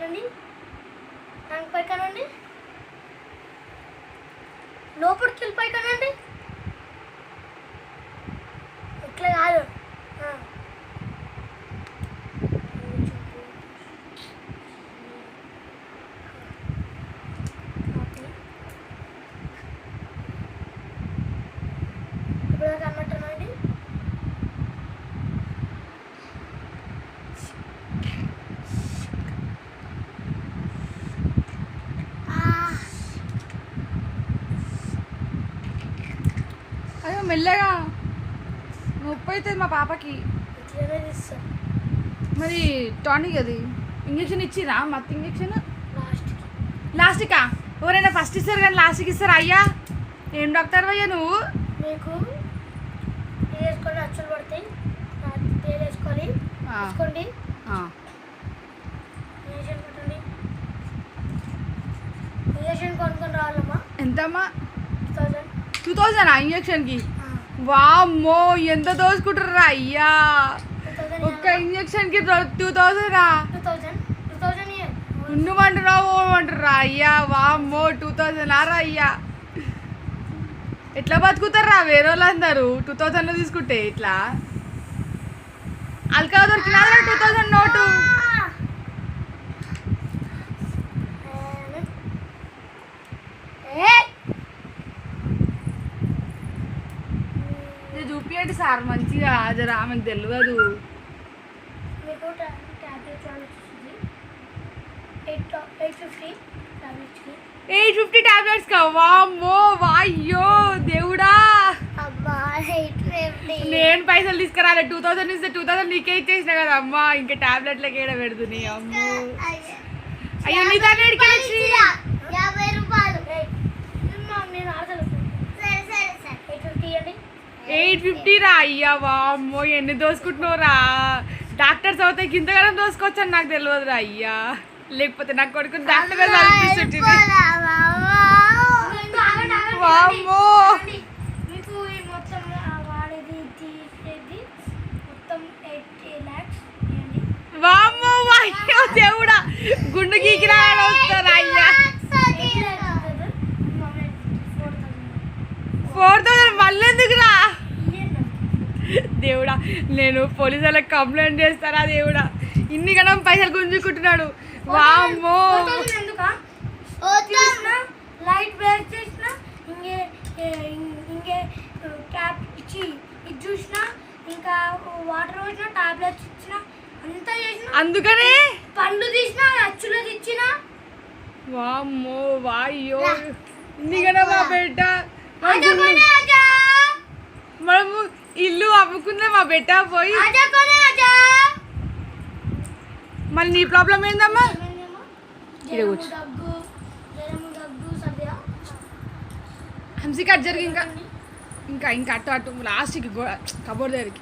కనండి పై కనండి లోపలికి వెళ్ళి పై కనండి ఇట్లా కాదు ఇప్పుడు కన్నట్టునండి అయ్యో మెల్లగా నొప్పి అవుతుంది మా పాపకి. ఇట్లనే తీస్తా మరి టానిక్ అది ఇంజక్షన్ ఇచ్చిరా మత్తు ఇంజక్షన్ లాస్ట్కి లాస్ట్కా? ఎవరైనా ఫస్ట్ ఇస్తారు కానీ లాస్ట్కి ఇస్తారా? అయ్యా ఏం డాక్టర్ అయ్యా నువ్వు? మీకు ఇది వేసుకొని అచ్చులు పడతాయి తేలు వేసుకొని వేసుకోండి ఇంజక్షన్ పెట్టండి ఇంజక్షన్ కొనుక్కొని రావాలమ్మా. ఎంతమ్మా? 2000 2000 ఇంజక్షన్కి? వామ్మో ఎంత దోసుకుంటారా అయ్యా, 2000 ఒక్క ఇంజక్షన్కి 2000. 2000 ఉన్నమంటున్నావు ఓమంటురా అయ్యా? వామ్మో 2000 ఆరా అయ్యా? ఎట్లా బతుకుతారా వేరే వాళ్ళందరూ 2000లో తీసుకుంటే? ఇట్లా అల్కా దొరికినా 2000 నోటు. చూపియండి సార్ మంచిగా, జర ఆమెకు తెలియదు. మీకు ట్యాబ్లెట్స్ వచ్చింది 850 ట్యాబ్లెట్స్కి 850 టాబ్లెట్స్ కా? వామ్మో వాయ్యో దేవుడా, నేను పైసలు తీసుకురాలే. 2000 ఇస్తే 2000 నీకే ఇచ్చేసిన కదా అమ్మా, ఇంకా టాబ్లెట్లకి ఏడ పెడుతున్నాయి అమ్మో. అయ్యో నీ దాన్ని ఎడికి వచ్చి 50 రూపాయలు నేను ఆడతాను 850 ఇవ్వండి. 850 రా అయ్యా? వామ్మో ఎన్ని దోసుకుంటున్నావురా? డాక్టర్స్ అవుతాయి ఇంతగానో దోసుకోవచ్చు అని నాకు తెలియదురా అయ్యా. లేకపోతే నాకు కొడుకు డాక్టర్ వామ్మో. మీకు ఈ మొత్తం వాడేది తీసేది మొత్తం 80 lakhs ఇవ్వండి. వామ్మో వాయ్యో దేవుడా, గుండు గీకిరా వస్తారా అయ్యా? 4000 మళ్ళీ ఎందుకురా దేవుడా? నేను పోలీసు వాళ్ళకి కంప్లైంట్ చేస్తారా దేవుడా? ఇన్ని గణం పైసలు గుంజుకుంటున్నాడు. వామ్మో లైట్ బ్రేక్ చేసిన ఇంకే క్యాప్ ఇచ్చి ఇది చూసిన ఇంకా వాటర్ పోసిన టాబ్లెట్స్ ఇచ్చిన అంతా చేసిన, అందుకనే పండు తీసిన అచ్చులది ఇచ్చిన. వామ్మో వాయ్యో ఇన్ని గణం మా బిడ్డ. మనము ఇల్లు అమ్ముకున్నా మా బిడ్డ పోయి. మళ్ళీ నీ ప్రాబ్లం ఏందమ్మా? హంసి కట్ జరిగి ఇంకా ఇంకా ఇంకా అటు అటు లాస్ట్కి కబోర్డ్ దగ్గరికి.